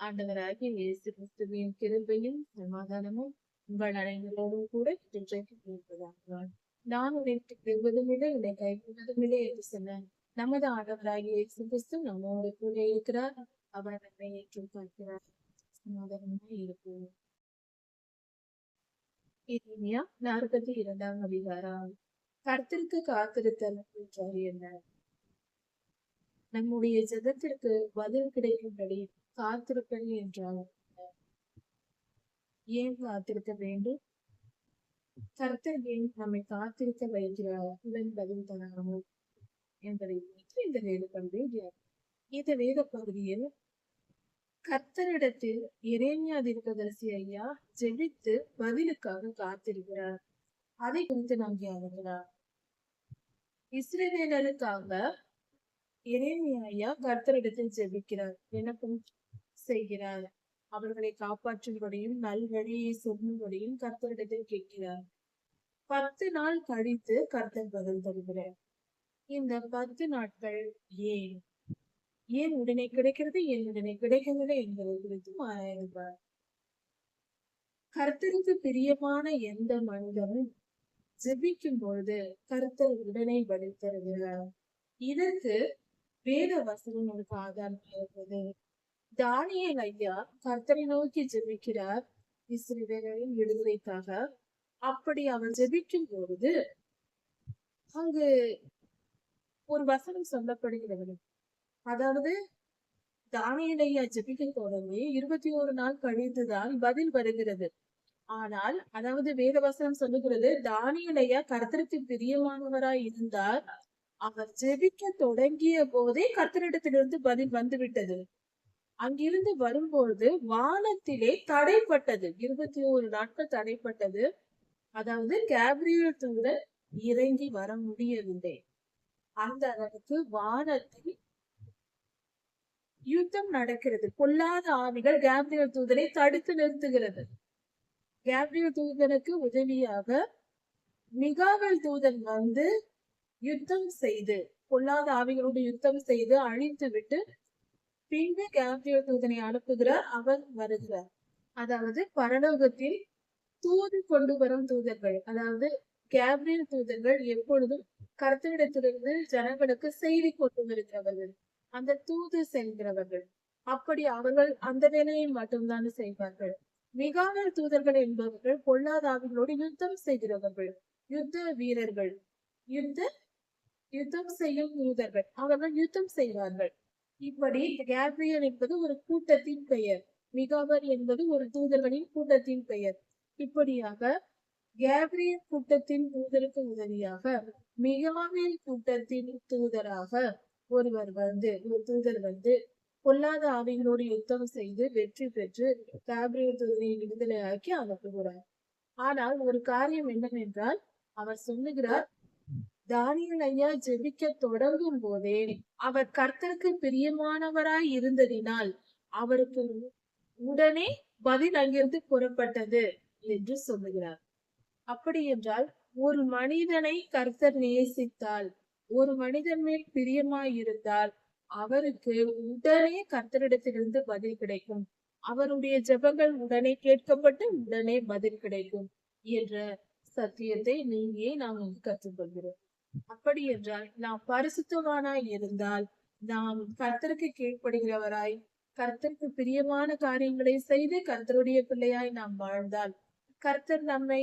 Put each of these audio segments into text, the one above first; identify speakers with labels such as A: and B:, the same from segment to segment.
A: ஆண்டவராகிய இயேசு கிறிஸ்துவின் கிருபையும் சமாதானமும் உங்கள் அனைவரோடும் கூட இன்றைக்கு இருப்பதாக. நான் உன்னை விடுவதுமில்லை, உன்னை கைவிடுவதுமில்லை என்று சொன்ன நமது ஆண்டவராகிய இயேசு கிறிஸ்து நம்மோடு கூட இருக்கிறார். அவர் நம்மை ஏற்றும் பார்க்கிறார். சமாதானமாக இருக்கும். இனிமையா 42ஆம் அதிகாரம். கர்த்தருக்கு காத்திருத்தல் என்றால் என்ன? நம்முடைய ஜெபத்திற்கு பதில் கிடைக்கும்படி காத்திருப்பது என்றால் ஏன் காத்திருக்க வேண்டும்? கர்த்தர் ஏன் நம்மை காத்திருக்க வைக்கிறார்? உடன் பதில் தராமோ என்பதை இந்த வேத பகுதியில் இந்த வேத பகுதியில் கர்த்தரிடத்தில் எரேமியா தீர்க்கதரிசி ஐயா ஜெபித்து பதிலுக்காக காத்திருக்கிறார். அதை குறித்து நாம் தியானிக்கலாம். இஸ்ரவேலருக்காக எரேமியா ஐயா கர்த்தரிடத்தில் ஜெபிக்கிறார், விண்ணப்பம் செய்கிறார். அவர்களை காப்பாற்றும்படியும் நல்வழியை சொல்லும்படியும் கர்த்தரிடத்தில் கேட்கிறார். 10 நாள் கழித்து கர்த்தர் பதில் தருகிறார். இந்த 10 நாட்கள் ஏன் உடனே கிடைக்கிறது, ஏன் உடனே கிடைக்கவில்லை என்பதை குறித்து ஆராய்வார். கர்த்தருக்கு பிரியமான எந்த மனிதனும் ஜெபிக்கும் பொழுது கர்த்தர் உடனே பதில் தருகிறார். இதற்கு வேத வசனம் நமக்கு ஆதாரம் இருக்கிறது. தானியேல் ஐயா கர்த்தரை நோக்கி ஜெபிக்கிறார் இஸ்ரவேலின் விடுதலைக்காக. அப்படி அவர் ஜெபிக்கும் பொழுது அங்கு ஒரு வசனம் சொல்லப்படுகிறது. அதாவது தானியேல் ஐயா ஜெபிக்க தொடங்கி 21 நாள் கழித்துதான் பதில் வருகிறது. ஆனால் அதாவது வேத வசனம் சொல்லுகிறது, தானியேல் ஐயா கர்த்தருக்கு பிரியமானவராய் இருந்தார். அவர் ஜெபிக்க தொடங்கிய போதே கர்த்தரிடத்திலிருந்து பதில் வந்துவிட்டது. அங்கிருந்து வரும்பொழுது வானத்திலே தடைப்பட்டது. 21 நாட்கள் தடைப்பட்டது. அதாவது கேப்ரியல் தூதன் இறங்கி வர முடியவில்லை. அந்த அளவுக்கு வானத்தில் யுத்தம் நடக்கிறது. பொல்லாத ஆவிகள் கேப்ரியல் தூதனை தடுத்து நிறுத்துகிறது. கேப்ரியல் தூதனுக்கு உதவியாக மிகாவேல் தூதன் வந்து யுத்தம் செய்து, பொல்லாத ஆவிகளோடு யுத்தம் செய்து அழித்து விட்டு பின்பு கேப்ரியல் தூதனை அனுப்புகிறார். அவர் வருகிறார். அதாவது பரலோகத்தில் தூது கொண்டு வரும் தூதர்கள், அதாவது கேப்ரியல் தூதர்கள் எப்பொழுதும் கர்த்தரிடத்திலிருந்து ஜனங்களுக்கு செய்தி கொண்டு வருகிறவர்கள், அந்த தூது செல்கிறவர்கள். அப்படி அவர்கள் அந்த வேலையை மட்டும்தான் செய்வார்கள். மிகாவேல் தூதர்கள் என்பவர்கள் பொல்லாத ஆவிகளோடு யுத்தம் செய்கிறவர்கள், யுத்த வீரர்கள், யுத்தம் செய்யும் தூதர்கள். அவர்கள் யுத்தம் செய்வார்கள். இப்படி கேப்ரியல் என்பது ஒரு கூட்டத்தின் பெயர், மிகாவேல் என்பது ஒரு தூதர்களின் கூட்டத்தின் பெயர். இப்படியாக கேப்ரியல் கூட்டத்தின் தூதருக்கு உதவியாக மிகாவேல் கூட்டத்தின் தூதராக ஒரு தூதர் வந்து பொல்லாத ஆவிகளோடு யுத்தம் செய்து வெற்றி பெற்று கேப்ரியல் தூதரை விடுதலையாக்கி அனுப்புகிறார். ஆனால் ஒரு காரியம் என்னவென்றால், அவர் சொல்லுகிறார், தானியேல் ஐயா ஜெபிக்க தொடங்கும் போதே அவர் கர்த்தருக்கு பிரியமானவராய் இருந்ததினால் அவருக்கு உடனே பதில் அங்கிருந்து புறப்பட்டது என்று சொல்லுகிறார். அப்படி என்றால் ஒரு மனிதனை கர்த்தர் நேசித்தால், ஒரு மனிதன் மேல் பிரியமாய் இருந்தால் அவருக்கு உடனே கர்த்தரிடத்திலிருந்து பதில் கிடைக்கும். அவருடைய ஜெபங்கள் உடனே கேட்கப்பட்டு உடனே பதில் கிடைக்கும் என்ற சத்தியத்தை நீங்கே நாம் கற்றுக்கொள்கிறோம். அப்படி என்றால் நாம் பரிசுத்தவானாய் இருந்தால், நாம் கர்த்தருக்கு கீழ்ப்படுகிறவராய், கர்த்தருக்கு பிரியமான காரியங்களை செய்து கர்த்தருடைய பிள்ளையாய் நாம் வாழ்ந்தால், கர்த்தர் நம்மை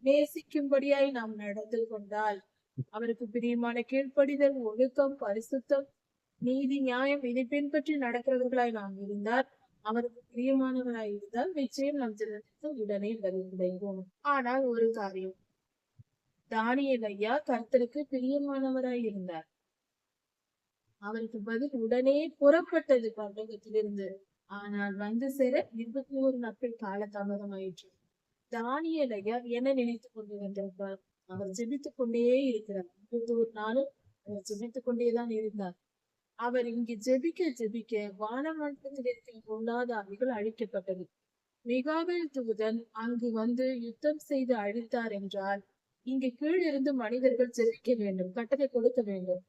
A: நேசிக்கும்படியாய் நாம் நடந்து கொண்டால், அவருக்கு பிரியமான கீழ்ப்படிதல், ஒழுக்கம், பரிசுத்தம், நீதி, நியாயம் இதை பின்பற்றி நடக்கிறவர்களாய் நாம் இருந்தால், அவருக்கு பிரியமானவராய் இருந்தால் நிச்சயம் நம் ஜெபத்திற்கு உடனே பதில் கிடைக்கும். ஆனால் ஒரு காரியம், தானியேல் ஐயா கர்த்தருக்கு பிரியமானவராய் இருந்தார். அவருக்கு பதில் உடனே புறப்பட்டது பரலோகத்திலிருந்து. ஆனால் வந்து சேர 21 நாட்கள் காலதாமதம் ஆயிற்று. தானியேல் ஐயா என்ன நினைத்துக் கொண்டு வந்திருப்பார்? அவர் ஜெபித்துக் கொண்டே இருக்கிறார். 21 நாளும் அவர் ஜெபித்துக் கொண்டேதான் இருந்தார். அவர் இங்கு ஜெபிக்க வானமண்டலத்தில் இருக்கிற பொல்லாத ஆவிகள் அழிக்கப்பட்டது. மிகாவேல் தூதன் அங்கு வந்து யுத்தம் செய்து அழித்தார் என்றால், இங்கு கீழிருந்து மனிதர்கள் ஜெபிக்க வேண்டும், கட்டளை கொடுக்க வேண்டும்.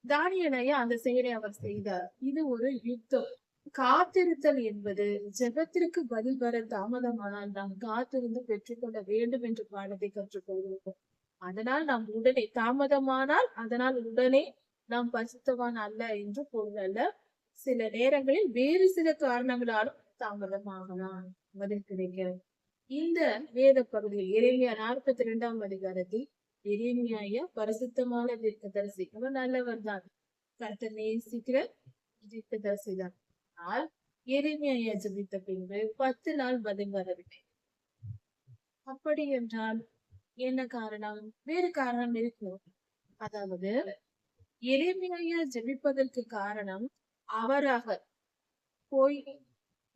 A: தானியேல் ஐயா அந்த செயலை அவர் செய்தார். இது ஒரு யுத்தம். காத்திருத்தல் என்பது ஜெபத்திற்கு பதில் வர தாமதமானால் நாம் காத்திருந்து பெற்றுக்கொள்ள வேண்டும் என்று பாடத்தை கற்றுக்கொள்வோம். அதனால் நாம் உடனே தாமதமானால் அதனால் உடனே நாம் பரிசுத்தவான் அல்ல என்று பொருள் அல்ல. சில நேரங்களில் வேறு சில காரணங்களாலும் தாமதமாகலாம் பதில் கிடைக்கிறது. இந்த வேத பகுதியில் எரேமியா 42ஆம் அதிகாரத்தில் எரேமியா பரிசுத்தமான தீர்க்கதரிசி, அவர் நல்லவர் தான், கர்த்தர் நேசிக்கிற தீர்க்கதரிசி தான். ஆனால் எரேமியா ஜெபித்த பின்பு 10 நாள் பதில் வரவில்லை. அப்படி என்றால் என்ன காரணம்? வேறு காரணம் இருக்கும். அதாவது எரேமியா ஜெபிப்பதற்கு காரணம் அவராக போய்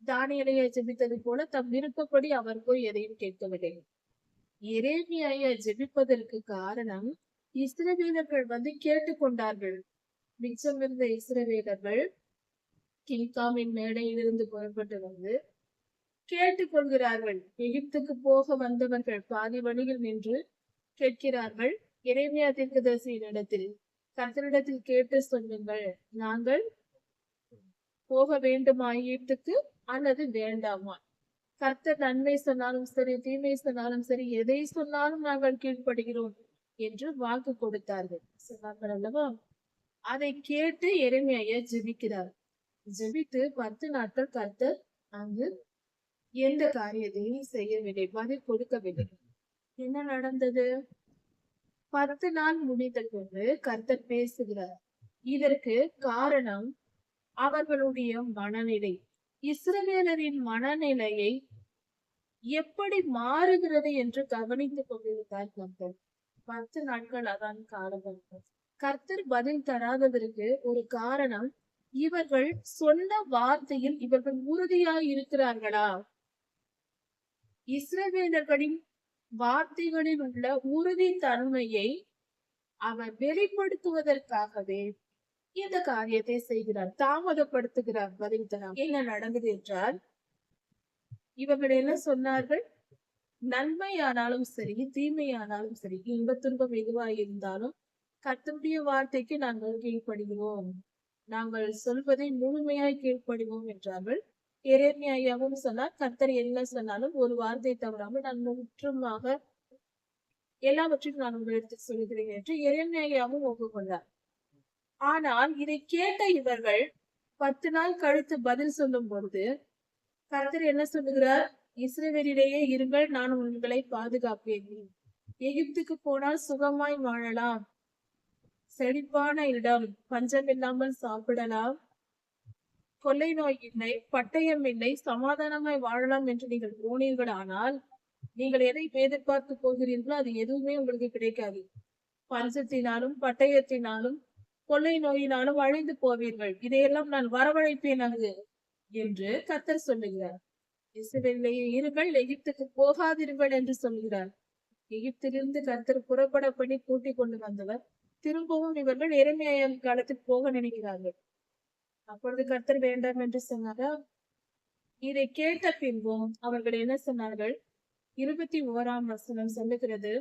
A: தானியேலை ஜெபித்தது போல தம் விருப்பப்படி அவர் போய் எதையும் கேட்கவில்லை. எரேமியா ஜெபிப்பதற்கு காரணம் இஸ்ரவேலர்கள் வந்து கேட்டுக்கொண்டார்கள். மிச்சமிருந்த இஸ்ரவேலர்கள் கில்காமின் மேடையில் இருந்து புறப்பட்டு வந்து கேட்டுக்கொள்கிறார்கள். எகிப்துக்கு போக வந்தவர்கள் பாதி வழியில் நின்று கேட்கிறார்கள். எரேமியா தீர்க்கதரிசியின் இடத்தில், கர்த்தரிடத்தில் கேட்டு சொல்லுங்கள், நாங்கள் போக வேண்டுமா எகிப்துக்கு அல்லது வேண்டாமா? கர்த்தர் நன்மை சொன்னாலும் சரி, தீமை சொன்னாலும் சரி, எதை சொன்னாலும் நாங்கள் கீழ்ப்படுகிறோம் என்று வாக்கு கொடுத்தார்கள், சொன்னார்கள் அல்லவா? அதை கேட்டு எரேமியா ஜெபிக்கிறார். ஜெபித்து 10 நாட்கள் கர்த்தர் அங்கு எந்த காரியத்தையும் செய்யவில்லை, பதில் கொடுக்கவில்லை. என்ன நடந்தது? 10 நாள் முடிந்த பின்பு கர்த்தர் பேசுகிறார். இதற்கு காரணம் அவர்களுடைய மனநிலை. இஸ்ரவேலரின் மனநிலையை எப்படி மாறுகிறது என்று கவனித்துக் கொண்டிருந்தார் கர்த்தர். 10 நாட்கள் அதான் காலம். கர்த்தர் பதில் தராததற்கு ஒரு காரணம், இவர்கள் சொன்ன வார்த்தையில் இவர்கள் உறுதியாய் இருக்கிறார்களா? இஸ்ரவேலர்களின் வார்த்தைகளில் உள்ள உறுதி தன்மையை அவர் வெளிப்படுத்துவதற்காகவே இந்த காரியத்தை செய்கிறார், தாமதப்படுத்துகிறார் பதில் தரார். என்ன நடந்தது என்றால், இவர்கள் என்ன சொன்னார்கள்? நன்மையானாலும் சரி, தீமையானாலும் சரி, இன்ப துன்பம் எதுவாய் இருந்தாலும் கர்த்தருடைய வார்த்தைக்கு நாங்கள் கீழ்ப்படுகிறோம், நாங்கள் சொல்வதை முழுமையாய் கீழ்ப்படுவோம் என்றார்கள். எரேமியாவும் சொன்னார், கர்த்தர் என்ன சொன்னாலும் ஒரு வார்த்தை தவறாமல் நான் முற்றுமாக எல்லாவற்றையும் நான் உங்களுக்கு சொல்கிறேன் என்று எரேமியாவும் ஒப்புக்கொண்டார். ஆனால் இதை கேட்ட இவர்கள் 10 நாள் கழித்து பதில் சொல்லும் பொழுது கர்த்தர் என்ன சொல்லுகிறார்? இஸ்ரவேலிலேயே இருங்கள், நான் உங்களை பாதுகாப்பேன். எகிப்துக்கு போனால் சுகமாய் வாழலாம், செழிப்பான இடம், பஞ்சம் இல்லாமல் சாப்பிடலாம், கொள்ளை நோய் இல்லை, பட்டயம் இல்லை, சமாதானமாய் வாழலாம் என்று நீங்கள் போனீர்கள். ஆனால் நீங்கள் எதை எதிர்பார்த்து போகிறீர்களோ அது எதுவுமே உங்களுக்கு கிடைக்காது. பஞ்சத்தினாலும் பட்டயத்தினாலும் கொள்ளை நோயினாலும் அழிந்து போவீர்கள். இதையெல்லாம் நான் வரவழைப்பேன் அங்கு என்று கர்த்தர் சொல்லுகிறார். இஸ்ரவேலிலேயே இருங்கள், எகிப்துக்கு போகாதிருங்கள் என்று சொல்கிறார். எகிப்திலிருந்து கர்த்தர் புறப்பட பண்ணி கூட்டிக் கொண்டு வந்தவர். திரும்பவும் இவர்கள் எரேமியா காலத்தில் போக நினைக்கிறார்கள். அப்பொழுது கர்த்தர் வேண்டாம் என்று சொன்னாரா? இதை கேட்ட பின்பும் அவர்கள் என்ன சொன்னார்கள்? 21ஆம் வசனம் சொல்லுகிறது,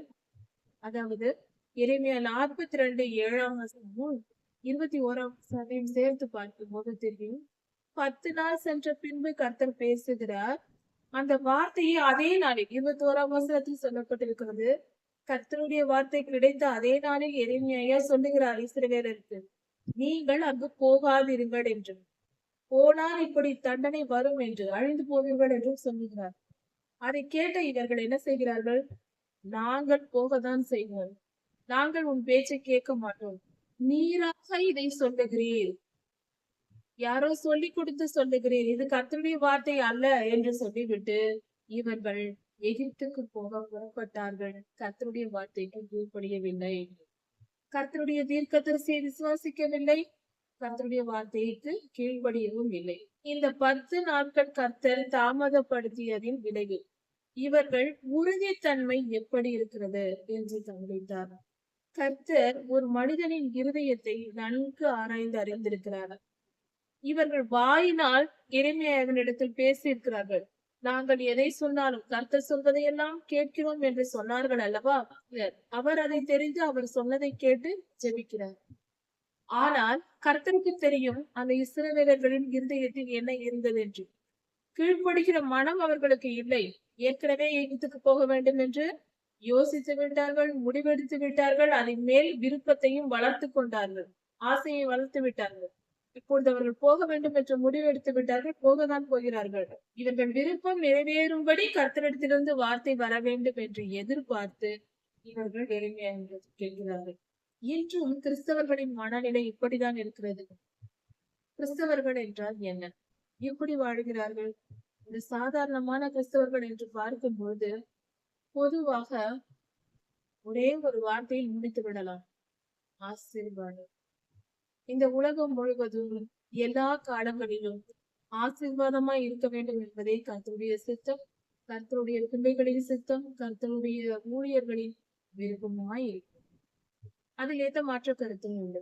A: அதாவது எரேமியா 42:7ஆம் வசனமும் 21ஆம் வசனத்தையும் சேர்த்து பார்க்கும் போது தெரியும், 10 நாள் சென்ற பின்பு கர்த்தர் பேசுகிறார். அந்த வார்த்தையை அதே நாளில் 21ஆம் வசனத்தில் சொல்லப்பட்டிருக்கிறது. கர்த்தருடைய வார்த்தை கிடைத்த அதே நாளில் எரேமியா சொல்லுகிறார் இஸ்ரவேலருக்கு, நீங்கள் அங்கு போகாதிருங்கள் என்று, போனால் இப்படி தண்டனை வரும் என்று, அழிந்து போவீர்கள் என்றும் சொல்லுகிறார். அதை கேட்ட இவர்கள் என்ன செய்கிறார்கள்? நாங்கள் போகத்தான் செய்வோம், நாங்கள் உன் பேச்சை கேட்க மாட்டோம், நீராக இதை சொல்லுகிறீர், யாரோ சொல்லி கொடுத்து சொல்லுகிறீர், இது கர்த்தருடைய வார்த்தை அல்ல என்று சொல்லிவிட்டு இவர்கள் எகிப்துக்கு போக புறப்பட்டார்கள். கர்த்தருடைய வார்த்தைக்கு கீழ்ப்படியவில்லை, கர்த்தருடைய தீர்க்கதரிசியை விசுவாசிக்கவில்லை, கர்த்தருடைய வார்த்தைக்கு கீழ்ப்படியவும் இல்லை. இந்த 10 நாட்கள் கர்த்தர் தாமதப்படுத்தியதின் விளைவு இவர்கள் உறுதித்தன்மை எப்படி இருக்கிறது என்று கவனித்தார். கர்த்தர் ஒரு மனிதனின் இருதயத்தை நன்கு ஆராய்ந்து அறிந்திருக்கிறார். இவர்கள் வாயினால் எரேமியாவினிடத்தில் பேசியிருக்கிறார்கள். நாங்கள் எதை சொன்னாலும் கர்த்தர் சொல்வதையெல்லாம் கேட்கிறோம் என்று சொன்னார்கள் அல்லவா? அவர் அதை தெரிந்து அவர் சொன்னதை கேட்டு ஜெபிக்கிறார். ஆனால் கர்த்தருக்கு தெரியும் அந்த இஸ்ரவேலர்களின் இருதயத்தில் என்ன இருந்தது என்று. கீழ்ப்படுகிற மனம் அவர்களுக்கு இல்லை. ஏற்கனவே எகிப்துக்கு போக வேண்டும் என்று யோசித்து விட்டார்கள், முடிவெடுத்து விட்டார்கள். அதன் மேல் விருப்பத்தையும் வளர்த்து கொண்டார்கள், ஆசையை வளர்த்து விட்டார்கள். இப்பொழுது அவர்கள் போக வேண்டும் என்று முடிவெடுத்து விட்டார்கள், போகத்தான் போகிறார்கள். இவர்கள் விருப்பம் நிறைவேறும்படி கர்த்தரிடத்திலிருந்து வார்த்தை வர வேண்டும் என்று எதிர்பார்த்து இவர்கள் எளிமையாக கேட்கிறார்கள். இன்றும் கிறிஸ்தவர்களின் மனநிலை இப்படிதான் இருக்கிறது. கிறிஸ்தவர்கள் என்றால் என்ன? எப்படி வாழ்கிறார்கள்? இந்த சாதாரணமான கிறிஸ்தவர்கள் என்று பார்க்கும்போது பொதுவாக ஒரே ஒரு வார்த்தையில் முடித்து விடலாம், ஆசீர்வாதம். இந்த உலகம் முழுவதும் எல்லா காலங்களிலும் ஆசீர்வாதமாய் இருக்க வேண்டும் என்பதே கர்த்தருடைய சித்தம், கர்த்தருடைய பிள்ளைகளின் சித்தம், கர்த்தருடைய ஊழியர்களின் விருப்பமாய் இருக்கும். அதில் ஏத்த மாற்ற கருத்தும் உண்டு.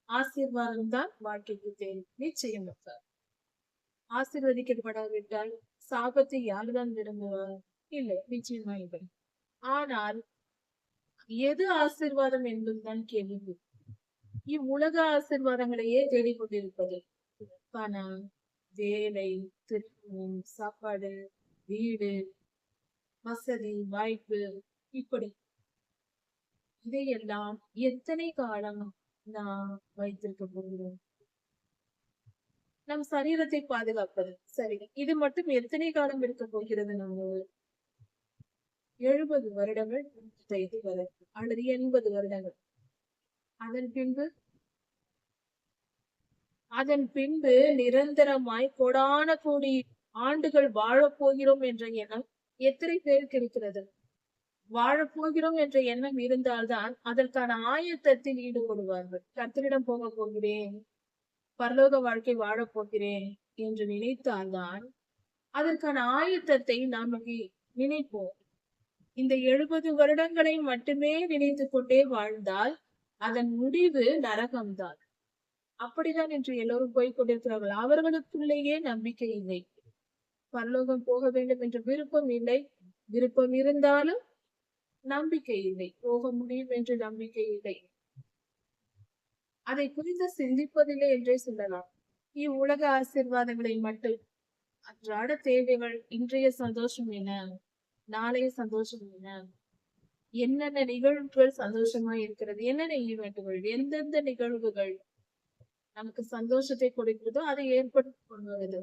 A: ஆசீர்வாதம் தான் வாழ்க்கைக்கு தேவை. நிச்சயம் ஆசீர்வதிக்கப்படாவிட்டால் சாபத்தை யாருதான் விரும்புவார்? இல்லை, நிச்சயமா இல்லை. ஆனால் எது ஆசீர்வாதம் என்பதுதான் கேள்வி. இவ்வுலக ஆசீர்வாதங்களையே தேடிக்கொண்டிருப்பது, பணம், வேலை, திருமணம், சாப்பாடு, வீடு, வசதி, வாய்ப்பு, இப்படி இதையெல்லாம் எத்தனை காலம் நாம் வைத்திருக்க போகிறோம்? நம் சரீரத்தை பாதுகாப்பது சரி, இது மட்டும் எத்தனை காலம் இருக்க போகிறது? நம்ம 70 வருடங்கள், 95 வருடங்கள் அல்லது 80 வருடங்கள். அதன் பின்பு நிரந்தரமாய் கோடான கோடி ஆண்டுகள் வாழப்போகிறோம் என்ற எண்ணம் எத்தனை பேருக்கு இருக்கிறது? வாழப்போகிறோம் என்ற எண்ணம் இருந்தால்தான் அதற்கான ஆயத்தத்தில் ஈடுபடுவார்கள். கர்த்தரிடம் போக போகிறேன், பரலோக வாழ்க்கை வாழப்போகிறேன் என்று நினைத்தால்தான் அதற்கான ஆயத்தத்தை நாம் நினைப்போம். இந்த 70 வருடங்களை மட்டுமே நினைத்து கொண்டே வாழ்ந்தால் அதன் முடிவு நரகம்தான். அப்படிதான் என்று எல்லோரும் போய் கொண்டிருக்கிறார்கள். அவர்களுக்குள்ளேயே நம்பிக்கை இல்லை. பரலோகம் போக வேண்டும் என்ற விருப்பம் இல்லை. விருப்பம் இருந்தாலும் நம்பிக்கை இல்லை. போக முடியும் என்று நம்பிக்கை இல்லை. அதை குறித்து சிந்திப்பதில்லை என்றே சொல்லலாம். இவ்வுலக ஆசீர்வாதங்களை மட்டும் அன்றாட தேவைகள், இன்றைய சந்தோஷம் என்ன, நாளைய சந்தோஷம் என்ன, என்னென்ன நிகழ்வுகள் சந்தோஷமா இருக்கிறது, என்னென்ன ஈவெண்ட்டுகள், எந்தெந்த நிகழ்வுகள் நமக்கு சந்தோஷத்தை கொடுக்கிறதோ அதை ஏற்படுத்தி கொள்வது.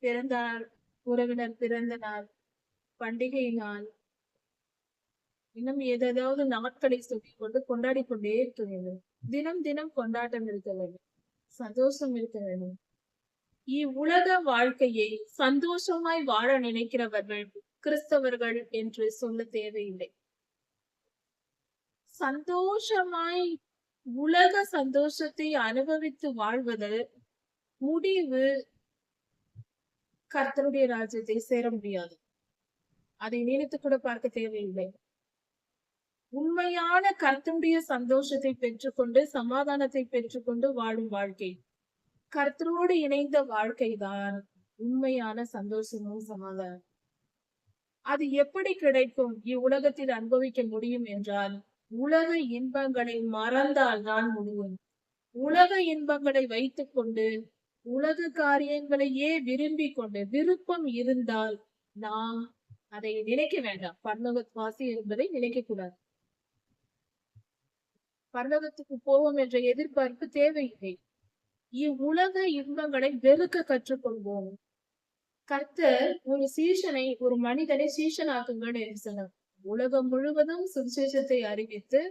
A: பிறந்தாள், உறவினர் பிறந்த நாள், பண்டிகை நாள், இன்னும் ஏதாவது நாட்களை சொல்லிக் கொண்டு கொண்டாடி கொண்டே இருக்க வேண்டும். தினம் தினம் கொண்டாட்டம் இருக்க வேண்டும், சந்தோஷம் இருக்க வேண்டும். இவ்வுலக வாழ்க்கையை சந்தோஷமாய் வாழ நினைக்கிறவர்கள் கிறிஸ்தவர்கள் என்று சொல்ல தேவையில்லை. சந்தோஷமாய் உலக சந்தோஷத்தை அனுபவித்து வாழ்வது முடிவு கர்த்தருடைய ராஜ்யத்தை சேர முடியாது. அதை நினைத்து கூட பார்க்க தேவையில்லை. உண்மையான கர்த்தருடைய சந்தோஷத்தை பெற்றுக்கொண்டு, சமாதானத்தை பெற்றுக்கொண்டு வாழும் வாழ்க்கை, கர்த்தரோடு இணைந்த வாழ்க்கைதான் உண்மையான சந்தோஷமும் சமாதானம். அது எப்படி கிடைக்கும்? இவ்வுலகத்தில் அனுபவிக்க முடியும் என்றால் உலக இன்பங்களை மறந்தால் தான் முடியும். உலக இன்பங்களை வைத்துக் கொண்டு, உலக காரியங்களையே விரும்பிக் கொண்டு, விருப்பம் இருந்தால் நாம் அதை நினைக்க வேண்டாம். பரலோகவாசி என்பதை நினைக்க கூடாது. பரலோகத்துக்கு போவோம் என்ற எதிர்பார்ப்பு தேவையில்லை. இவ்வுலக இன்பங்களை வெறுக்க கற்றுக்கொள்வோம். கர்த்தர் ஒரு சீஷனை, ஒரு மனிதனை சீஷனாக்குங்கள் என்று சொன்னார். உலகம் முழுவதும் சுவிசேஷத்தை அறிவித்து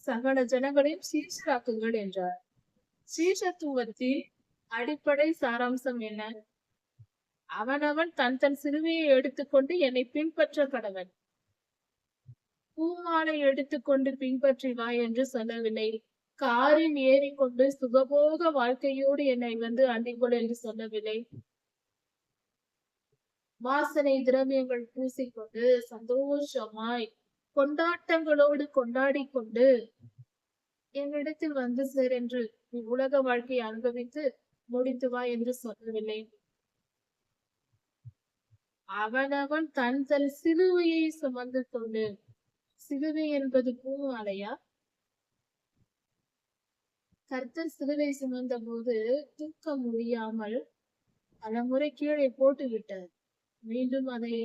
A: சகல ஜனங்களையும் சீஷராக்குங்கள் என்றார். சீஷத்துவத்தின் அடிப்படை சாராம்சம் என்ன? அவனவன் தன் தன் சிலுவையை எடுத்துக்கொண்டு என்னை பின்பற்ற கடவன். பூமாலை எடுத்துக்கொண்டு பின்பற்றி வா என்று சொல்லவில்லை. காரில் ஏறிக்கொண்டு சுகபோக வாழ்க்கையோடு என்னை அண்டிக்கொள் என்று சொல்லவில்லை. வாசனை திரவியங்கள் பூசிக்கொண்டு சந்தோஷமாய் கொண்டாட்டங்களோடு கொண்டாடி கொண்டு என்னிடத்தில் சேர் என்று உலக வாழ்க்கையை அனுபவித்து முடித்து வா என்று சொல்லவில்லை. அவனவன் தன் தன் சிலுவையை சுமந்து கொண்டு, சிலுவை என்பது பூமாலையா? கர்த்தர் சிலுவை சுமந்த போது தூக்க முடியாமல் பலமுறை கீழே போட்டு விட்டார். மீண்டும் அதை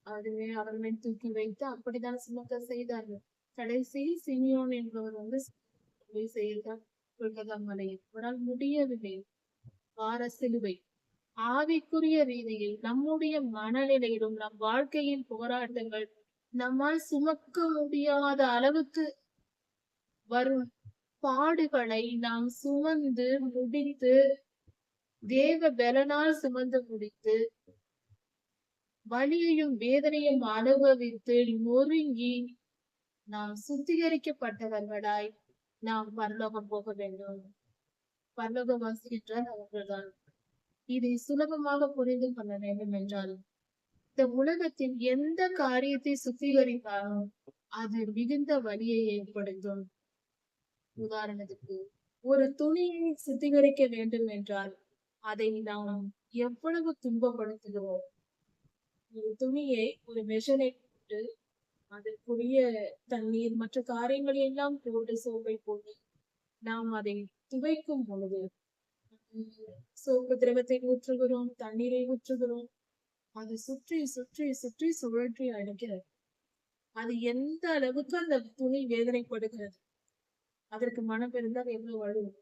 A: அதுவே அவர் மேல் தூக்கி வைத்து அப்படித்தான் சுமக்க செய்தார்கள். கடைசியில் சிமியோன் என்பவர் சிலுவை செய்தார் கொல்கத்தா மலையில். அவரால் முடியவில்லை. பார சிலுவை ஆவிக்குரிய ரீதியில் நம்முடைய மனநிலையிலும் நம் வாழ்க்கையின் போராட்டங்கள் நம்மால் சுமக்க முடியாத அளவுக்கு வரும் பாடுகளை நாம் சுமந்து முடித்து தேவ பலனால் சுமந்து முடித்து வலியையும் வேதனையும் அனுபவித்து நொறுங்கி நாம் சுத்திகரிக்கப்பட்டவர்களாய் நாம் பரலோகம் போக வேண்டும். பரலோகவாசி என்றால் அவர்கள்தான். இதை சுலபமாக புரிந்து கொள்ள வேண்டும் என்றால் இந்த உலகத்தில் எந்த காரியத்தை சுத்திகரித்தாலும் அது மிகுந்த வலியை ஏற்படுத்தும். உதாரணத்துக்கு ஒரு துணியை சுத்திகரிக்க வேண்டும் என்றால் அதை நாம் எவ்வளவு துன்பப்படுத்துகிறோம். ஒரு துணியை ஒரு மெஷினை போட்டு அதற்குரிய தண்ணீர் மற்ற காரியங்களை எல்லாம் போட்டு சோப்பை போட்டு நாம் அதை துவைக்கும் பொழுது சோப்பு திரவத்தை ஊற்றுகிறோம், தண்ணீரை ஊற்றுகிறோம். அது சுற்றி சுற்றி சுற்றி சுழற்றி அடிக்கிறது. அது எந்த அளவுக்கு அந்த துணி வேதனைப்படுகிறது. அதற்கு மனம் இருந்தால் எவ்வளவு வரும்.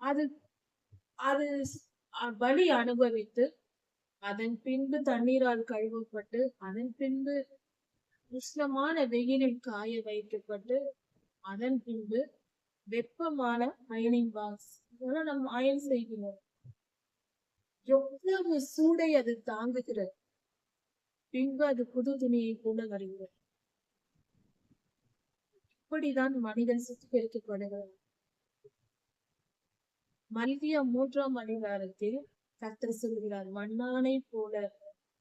A: அது அது வலி அனுபவித்து அதன் பின்பு தண்ணீரால் கழுவப்பட்டு அதன் பின்பு உஷ்ணமான வெயிலில் காய வைக்கப்பட்டு அதன் பின்பு வெப்பமான அயனிங் பாக்ஸ் இதெல்லாம் நம்ம அயன் செய்கிறோம். எவ்வளவு சூடை அது தாங்குகிறது. பின்பு அது புது துணியை போல வருகிறது. இப்படிதான் மனிதன் சுத்திகரிக்கப்படுகிறார். மல்கியா 3ஆம் அதிகாரத்தில் கர்த்தர் சொல்கிறார், மண்ணானை போல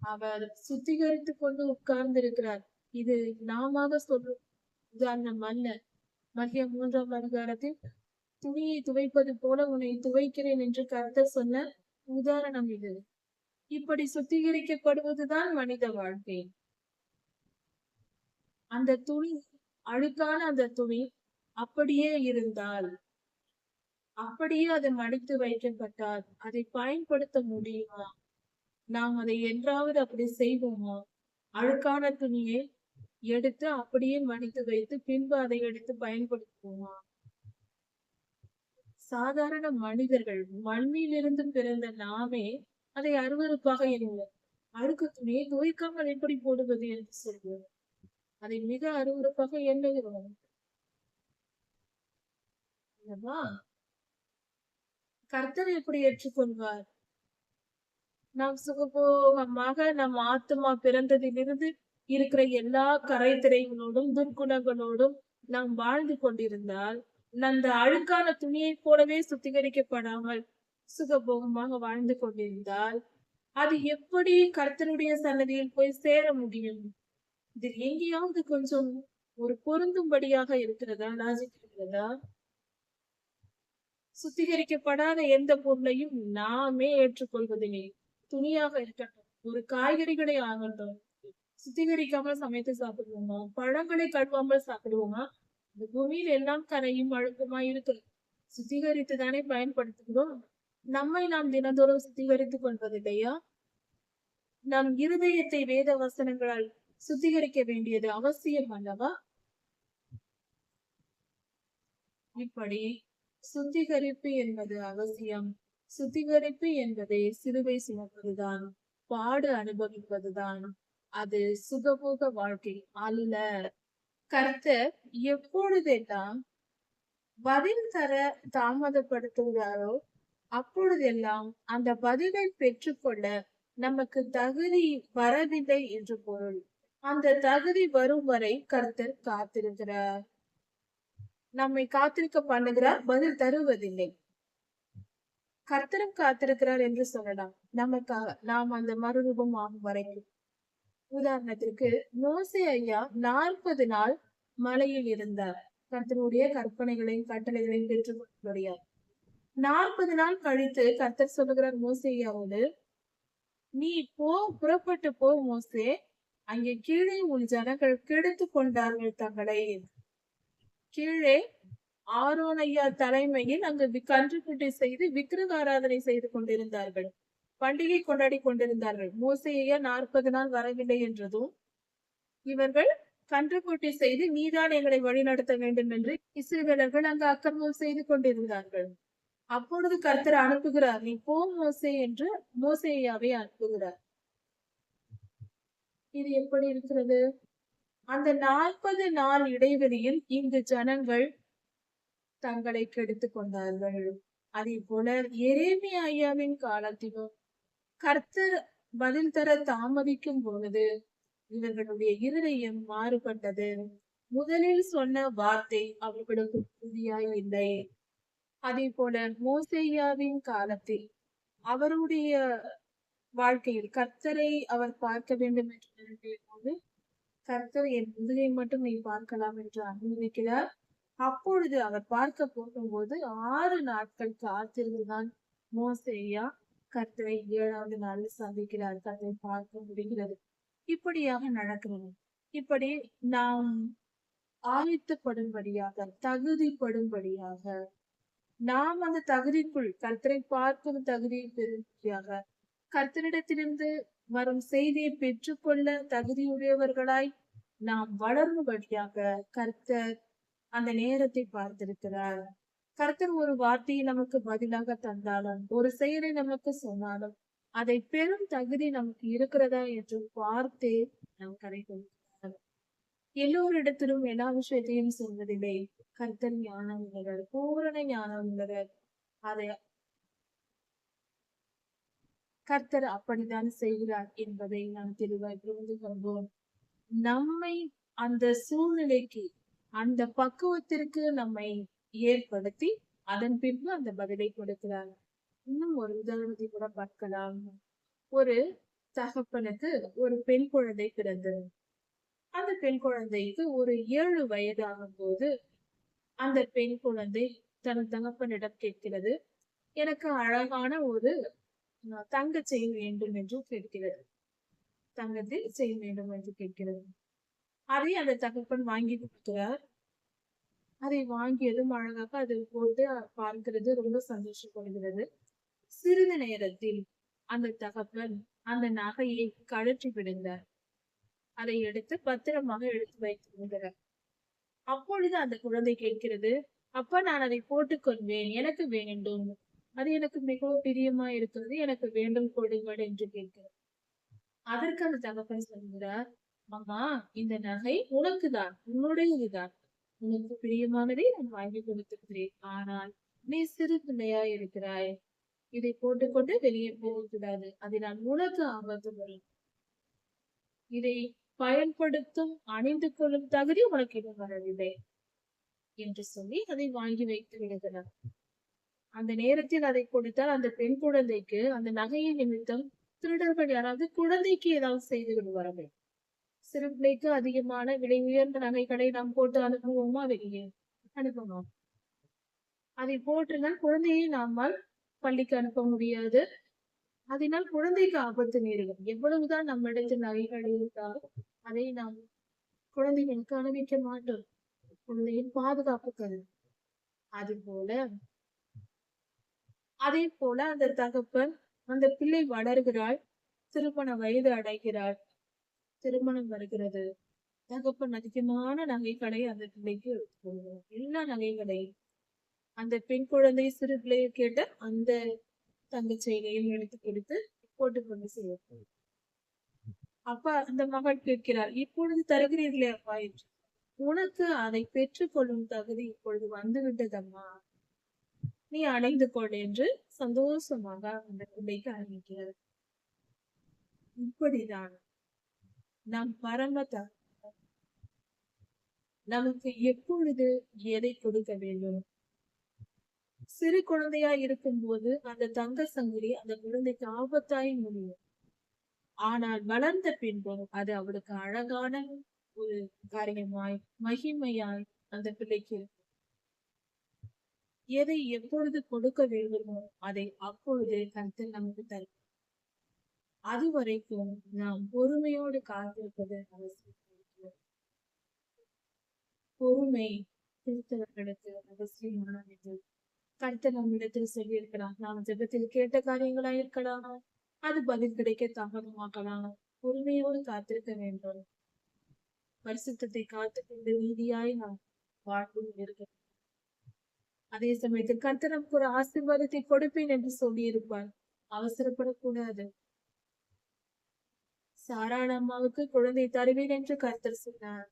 A: அவர் சுத்திகரித்துக் கொண்டு உட்கார்ந்து இருக்கிறார். இது நாம சொல்லும் உதாரணம் அல்ல. மல்கியா 3ஆம் அதிகாரத்தில் துணியை துவைப்பது போல உன்னை துவைக்கிறேன் என்று கர்த்தர் சொன்ன உதாரணம் இது. இப்படி சுத்திகரிக்கப்படுவதுதான் மனித வாழ்க்கை. அந்த துணி அழுக்கான அந்த துணி அப்படியே இருந்தால், அப்படியே அது மடித்து வைக்கப்பட்டால் அதை பயன்படுத்த முடியுமா? நாம் அதை என்றாவது அப்படி செய்வோமா? அழுக்கான துணியை எடுத்து அப்படியே மடித்து வைத்து பின்பு அதை எடுத்து பயன்படுத்துவோமா? சாதாரண மனிதர்கள் மண்ணிலிருந்து பிறந்த நாமே அதை அருவருப்பாக எண்ணுவோம். அழுக்கு துணியை துவைக்காமல் எப்படி போடுவது என்று சொல்வோம். அதை மிக அருவருப்பாக எண்ணுகிறோம். கர்த்தர் எப்படி ஏற்றுக்கொள்வார்? நாம் சுகபோகமாக நம் ஆத்மா பிறந்ததிலிருந்து இருக்கிற எல்லா கரைத்திரைகளோடும் துர்க்குணங்களோடும் நாம் வாழ்ந்து கொண்டிருந்தால், அந்த அழுக்கான துணியை போலவே சுத்திகரிக்கப்படாமல் சுகபோகமாக வாழ்ந்து கொண்டிருந்தால் அது எப்படி கர்த்தருடைய சன்னதியில் போய் சேர முடியும்? இதில் எங்கேயாவது கொஞ்சம் ஒரு பொருந்தும்படியாக இருக்கிறதா? லாஜிக் இருக்கிறதா? சுத்திகரிக்கப்படாத எந்த பொருளையும் நாமே ஏற்றுக்கொள்வதில்லை. துணியாக இருக்கட்டும், ஒரு காய்கறிகளை ஆகட்டும், சுத்திகரிக்காமல் சமைத்து சாப்பிடுவோமா? பழங்களை கழுவாமல் சாப்பிடுவோமா? இந்த பூமியில் எல்லாம் கரையும் அழுக்குமா இருக்கு. சுத்திகரித்து தானே பயன்படுத்துகிறோம். நம்மை நாம் தினந்தோறும் சுத்திகரித்துக் கொள்வதில்லையா? நம் இருதயத்தை வேத வசனங்களால் சுத்திகரிக்க வேண்டியது அவசியம் அல்லவா? இப்படி சுத்திகரிப்பு என்பது அவசியம். சுத்திகரிப்பு என்பதை சிலுவை சுமப்பதுதான், பாடு அனுபவிப்பதுதான். அது சுகபோக வாழ்க்கை அல்ல. கர்த்தர் எப்பொழுதெல்லாம் பதில் தர தாமதப்படுத்துகிறாரோ அப்பொழுதெல்லாம் அந்த பதிலை பெற்றுக்கொள்ள நமக்கு தகுதி வரவில்லை என்று பொருள். அந்த தகுதி வரும் வரை கர்த்தர் காத்திருக்கிறார். நம்மை காத்திருக்க பண்ணுகிறார், பதில் தருவதில்லை. கர்த்தரும் காத்திருக்கிறார் என்று சொல்லலாம், நாம் அந்த மறுரூபம் ஆகும் வரைக்கும். உதாரணத்திற்கு மோசே ஐயா 40 நாள் மலையில் இருந்தார். கர்த்தருடைய கற்பனைகளையும் கட்டளைகளையும் பெற்றுக்கொண்டார். 40 நாள் கழித்து கர்த்தர் சொல்லுகிறார் மோசே ஐயாவோடு, நீ புறப்பட்டு போ மோசே, அங்கே கீழே உன் ஜனங்கள் கெடுத்து கொண்டார்கள் தங்களை. கீழே ஆரோன் ஐயா தலைமையில் அங்கு கன்றுக்குட்டி செய்து விக்கிரக ஆராதனை செய்து கொண்டிருந்தார்கள். பண்டிகை கொண்டாடி கொண்டிருந்தார்கள். மோசே ஐயா 40 நாள் வரவில்லை என்றதும் இவர்கள் கன்றுக்குட்டி செய்து நீதான் எங்களை வழிநடத்த வேண்டும் என்று இஸ்ரவேலர்கள் அங்கு அக்கிரமம் செய்து கொண்டிருந்தார்கள். அப்பொழுது கர்த்தர் அனுப்புகிறார், நீ போ மோசே என்று மோசேயாவை அனுப்புகிறார். இது எப்படி இருக்கிறது? அந்த 40 நாள் இடைவெளியில் இங்கு ஜனங்கள் தங்களை கெடுத்துக் கொண்டார்கள். அதே போல எரேமியா ஐயாவின் காலத்திலும் கர்த்தர் பதில் தர தாமதிக்கும் பொழுது இவர்களுடைய இருதயம் மாறுபட்டது. முதலில் சொன்ன வார்த்தை அவர்களுக்கு உறுதியாய் இல்லை. அதே போல மோசேயாவின் காலத்தில் அவருடைய வாழ்க்கையில் கர்த்தரை அவர் பார்க்க வேண்டும் என்று நினைத்த போது கர்த்தர் என் முதுகை மட்டும் நீ பார்க்கலாம் என்று அனுமதிக்கிறார். அப்பொழுது அவர் பார்க்க போகும்போது 6 நாட்கள் காத்திருந்துதான் மோசேயா கர்த்தரை 7வது நாளில் சந்திக்கிறார். கர்த்தரை பார்க்க முடிகிறது. இப்படியாக நடக்கிறது. இப்படி நாம் ஆயத்தப்படும்படியாக, தகுதிப்படும்படியாக, நாம் அந்த தகுதிக்குள் கர்த்தரை பார்க்கும் தகுதியை பெறும்படியாக, கர்த்தரிடத்திலிருந்து வரும் செய்தியை பெற்றுக்கொள்ள தகுதியுடையவர்களாய் நாம் வளரும்படியாக கர்த்தர் அந்த நேரத்தை பார்த்திருக்கிறார். கர்த்தர் ஒரு வார்த்தையை நமக்கு பதிலாக தந்தாலும், ஒரு செயலை நமக்கு சொன்னாலும், அதை பெரும் தகுதி நமக்கு இருக்கிறதா என்று பார்த்தே நாம் கடைபிடிக்கிறார். எல்லோரிடத்திலும் எல்லா விஷயத்தையும் சொல்வதில்லை. கர்த்தர் ஞானம் உள்ளவர், பூரண ஞானம் உள்ளவர். அதை கர்த்தர் அப்படித்தான் செய்கிறார் என்பதை நாம் தெளிவாய் புரிந்து கொள்வோம். நம்மை அந்த சூழ்நிலைக்கு, அந்த பக்குவத்திற்கு நம்மை ஏற்படுத்தி அதன் பின்பு அந்த பதிலை கொடுக்கிறார். இன்னும் ஒரு உதாரணத்தை கூட பார்க்கலாம். ஒரு தகப்பனுக்கு ஒரு பெண் குழந்தை பிறந்தது. அந்த பெண் குழந்தைக்கு ஒரு 7 வயது ஆகும் போது அந்த பெண் குழந்தை தன் தகப்பனிடம் கேட்கிறது, எனக்கு அழகான ஒரு தங்க செயின் வேண்டும் என்று கேட்கிறது. தங்கத்தில் செயின் வேண்டும் என்று கேட்கிறது. அதை அந்த தகப்பன் வாங்கி கொடுக்கிறார். அதை வாங்கியதும் அழகாக அது போட்டு பார்க்கிறது, ரொம்ப சந்தோஷப்படுகிறது. சிறிது நேரத்தில் அந்த தகப்பன் அந்த நகையை கழற்றி விடுந்தார். அதை எடுத்து பத்திரமாக எடுத்து வைத்திருந்தார். அப்பொழுது அந்த குழந்தை கேட்கிறது, அப்பா நான் அதை போட்டுக்கொள்வேன், எனக்கு வேண்டும், அது எனக்கு மிகவும் பிரியமா இருக்கிறது, எனக்கு வேண்டும் கொடுங்கள் என்று கேட்கிறார். அதற்கு அந்த தகப்பன் சொல்கிறார், அம்மா இந்த நகை உனக்குதான், உன்னுடையதுதான், உனக்கு பிரியமானதை நான் வாங்கி கொடுத்திருக்கிறேன். ஆனால் நீ சிறு பிள்ளையா இருக்கிறாய், இதை போட்டுக்கொண்டு வெளியே போகக்கூடாது, அதனால் உனக்கு ஆபத்து வரும். இதை பயன்படுத்தும் அணிந்து கொள்ளும் தகுதி உனக்கு இன்னும் வரவில்லை என்று சொல்லி அதை வாங்கி வைத்து விடுகிறார். அந்த நேரத்தில் அதை கொடுத்தால் அந்த பெண் குழந்தைக்கு அந்த நகையின் நிமித்தம் திருடர்கள் யாராவது குழந்தைக்கு ஏதாவது செய்து விடுவார்கள். சிறு பிள்ளைக்கு அதிகமான விலை உயர்ந்த நகைகளை நாம் போட்டு அனுப்புவோமா? வெளியே அனுப்புவோம். அதை போட்டுனால் குழந்தையை நம்மால் பள்ளிக்கு அனுப்ப முடியாது. அதனால் குழந்தைக்கு ஆபத்து நேரிடும். எவ்வளவுதான் நம்மிடத்தில் நகைகள் இருந்தாலும் அதை நாம் குழந்தைகளுக்கு அனுமதிக்க மாட்டோம். குழந்தையின் பாதுகாப்பு கருதி. அதே போல அந்த தகப்பன், அந்த பிள்ளை வளர்கிறாள், திருமண வயது அடைகிறாள், திருமணம் வருகிறது. தகப்பன் அதிகமான நகைகளை அந்த பிள்ளைக்கு எடுத்துக்கொள்கிறார். எல்லா நகைகளையும் அந்த பெண் குழந்தை சிறு பிள்ளையை கேட்ட அந்த தங்கச்செயினையும் எடுத்து கொடுத்து போட்டுக்கொண்டு செய்யப்படும். அப்பா அந்த மகள் கேட்கிறார், இப்பொழுது தருகிறீர்களே அப்பா என்று. உனக்கு அதை பெற்றுக்கொள்ளும் தகுதி இப்பொழுது வந்து விட்டதம்மா, நீ அடைந்து கொள் என்று சந்தோஷமாக அந்த பிள்ளைக்கு அறிவிக்கிறார். இப்படிதான் நம் நமக்கு எப்பொழுது எதை கொடுக்க வேண்டும்? சிறு குழந்தையா இருக்கும் போது அந்த தங்க சங்கிலி அந்த குழந்தைக்கு ஆபத்தாய் முடியும். ஆனால் வளர்ந்த பின்பு அது அவளுக்கு அழகான ஒரு காரியமாய், மகிமையாய் அந்த பிள்ளைக்கு எதை எப்பொழுது கொடுக்க வேண்டுமோ அதை அப்பொழுது கர்த்தர் நமக்கு தரும். அது வரைக்கும் நாம் பொறுமையோடு காத்திருப்பது அவசியம். பொறுமை கிறிஸ்தவர்களுக்கு அவசியமானது. கர்த்தர் நம்மிடத்தில் சொல்லியிருக்கிறார். நாம் ஜெபத்தில் கேட்ட காரியங்களா இருக்கலாம், அது பதில் கிடைக்க தாமதமாகலாம். பொறுமையோடு காத்திருக்க வேண்டும். பரிசுத்தத்தை காத்துக்கொண்டு நீதியாய் நாம் வாழ்வும் இருக்க. அதே சமயத்தில் கர்த்தர் நமக்கு ஒரு ஆசீர்வாதத்தை கொடுப்பேன் என்று சொல்லியிருப்பார். அவசரப்படக்கூடாது. சாராள் அம்மாவுக்கு குழந்தை தருவேன் என்று கர்த்தர் சொன்னார்.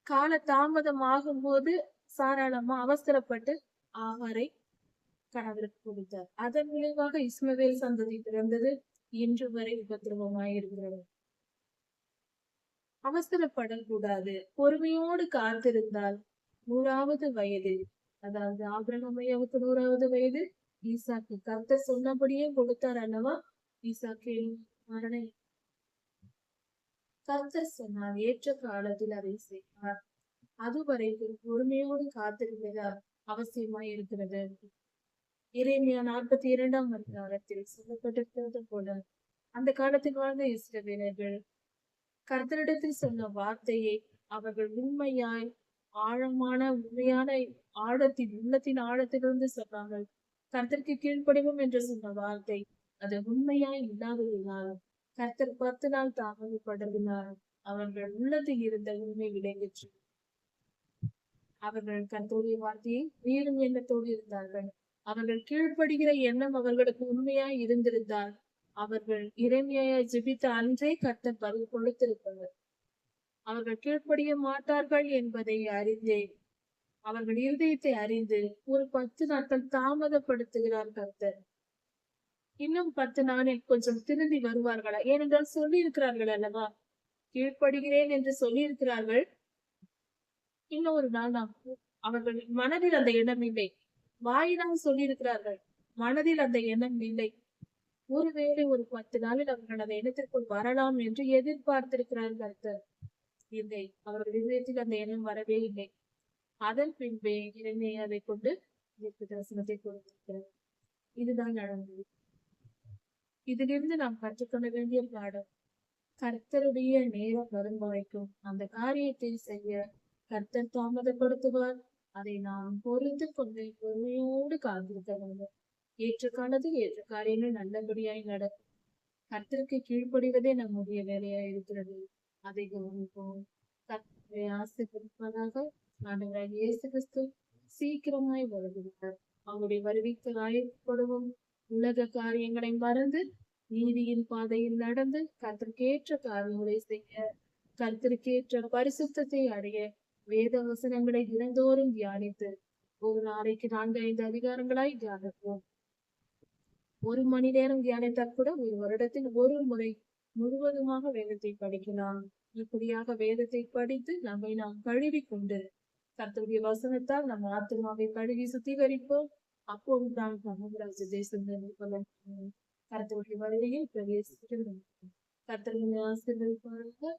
A: கால தாமதம் ஆகும் போது சாராள் அம்மா அவசரப்பட்டு ஆகாரை கணவருக்கு கொடுத்தார். அதன் விளைவாக இஸ்மவேல் சந்ததி பிறந்தது. இன்று வரை உபத்திரவமாயிருக்கிறது. அவசரப்படக்கூடாது. பொறுமையோடு காத்திருந்தால் 100வது வயதில், அதாவது ஆபிரகாமையாவுக்கு 100வது வயது, ஈசாக்கு கர்த்தர் சொன்னபடியே கொடுத்தார் அல்லவா? ஈசாக்கு மரண கர்த்தர் சொன்னார், ஏற்ற காலத்தில் அதை செய்வார். அதுவரைக்கும் பொறுமையோடு காத்திருந்ததால் அவசியமாய் இருக்கிறது. எரேமியா 42ஆம் அதிகாரத்தில் சொல்லப்பட்டிருக்கிறது போல அந்த காலத்தில் வாழ்ந்த இஸ்ரவேலர்கள் கர்த்தரிடத்தில் சொன்ன வார்த்தையை அவர்கள் உண்மையாய் ஆழமான உண்மையான உள்ளத்தின் ஆழத்திலிருந்து சொன்னார்கள். கர்த்தருக்கு கீழ்ப்படிவோம் என்று சொன்ன வார்த்தை அது உண்மையாய் இல்லாததினால் கர்த்தர் 10 நாள் தாமதப்பட்டதினால் அவர்கள் உள்ளத்தில் இருந்த உண்மை விளைவிற்று. அவர்கள் கர்த்தருடைய வார்த்தையை மீறும் எண்ணத்தோடு இருந்தார்கள். அவர்கள் கீழ்ப்படுகிற எண்ணம் அவர்களுக்கு உண்மையாய் இருந்திருந்தால் அவர்கள் எரேமியாய் ஜெபித்த அன்றே கர்த்தர் பதில் கொடுத்திருப்பவர். அவர்கள் கீழ்ப்படிய மாட்டார்கள் என்பதை அறிந்தே அவர்கள் இருதயத்தை அறிந்து ஒரு 10 நாட்கள் தாமதப்படுத்துகிறார் கர்த்தர். இன்னும் 10 நாளில் கொஞ்சம் திரும்பி வருவார்களா? ஏனென்றால் சொல்லி இருக்கிறார்கள் அல்லவா, கீழ்ப்படுகிறேன் என்று சொல்லி இருக்கிறார்கள். இன்னும் ஒரு நாள் நாம் அவர்கள் மனதில் அந்த எண்ணம் இல்லை. வாயினால் சொல்லி இருக்கிறார்கள், மனதில் அந்த எண்ணம் இல்லை. ஒருவேளை ஒரு 10 நாளில் அவர்கள் அந்த எண்ணத்திற்குள் வரலாம் என்று எதிர்பார்த்திருக்கிறார்கள் கர்த்தர். இல்லை, அவர்கள் இதயத்தில் அந்த எண்ணம் வரவே இல்லை. அதன் பின்பே இறைமையாவை கொண்டு தரிசனத்தை கொடுத்திருக்கிறார். இதுதான் நடந்தது. இதிலிருந்து நாம் கற்றுக்கொள்ள வேண்டிய பாடம், கர்த்தருடைய நேரம் வரும் வரைக்கும் அந்த காரியத்தை செய்ய கர்த்தர் தாமதப்படுத்துவார். அதை நாம் பொறுத்து கொண்டு பொறுமையோடு காத்திருக்க வேண்டும். ஏற்ற காலத்தில் ஏற்ற காரியங்கள் நல்லபடியாய் நடக்கும். கர்த்தருக்கு கீழ்ப்படிவதே நம்முடைய வேலையாய் இருக்கிறது. அதை கவனிப்போம். கர்த்தரை ஆசீர்வதிப்பதாக. ஆண்டவராகிய இயேசு கிறிஸ்து சீக்கிரமாய் வருகிறார். அவருடைய வருகைக்கு ஆயத்தப்படுவோம். உலக காரியங்களை மறந்து நீதியின் பாதையில் நடந்து கர்த்தருக்கேற்ற காரியங்களை செய்ய, கர்த்தருக்கேற்ற பரிசுத்தத்தை அடைய வேத வசனங்களை தினந்தோறும் தியானித்து ஒரு நாளைக்கு 4-5 அதிகாரங்களாய் தியானிப்போம். 1 மணி நேரம் தியானித்தால் கூட ஒரு வருடத்தில் ஒரு முறை முழுவதுமாக வேதத்தை படிக்கலாம். இப்படியாக வேதத்தை படித்து நம்மை நாம் கழுவி கொண்டு கர்த்தருடைய வசனத்தால் நம் ஆத்மாவை கழுவி சுத்திகரிப்போம். அப்போது நாம் ராஜ தேசம் கர்த்தருடைய வருகையில் பிரவேசிக்க கர்த்தருடைய ஆசீர்வதிப்பார்கள்.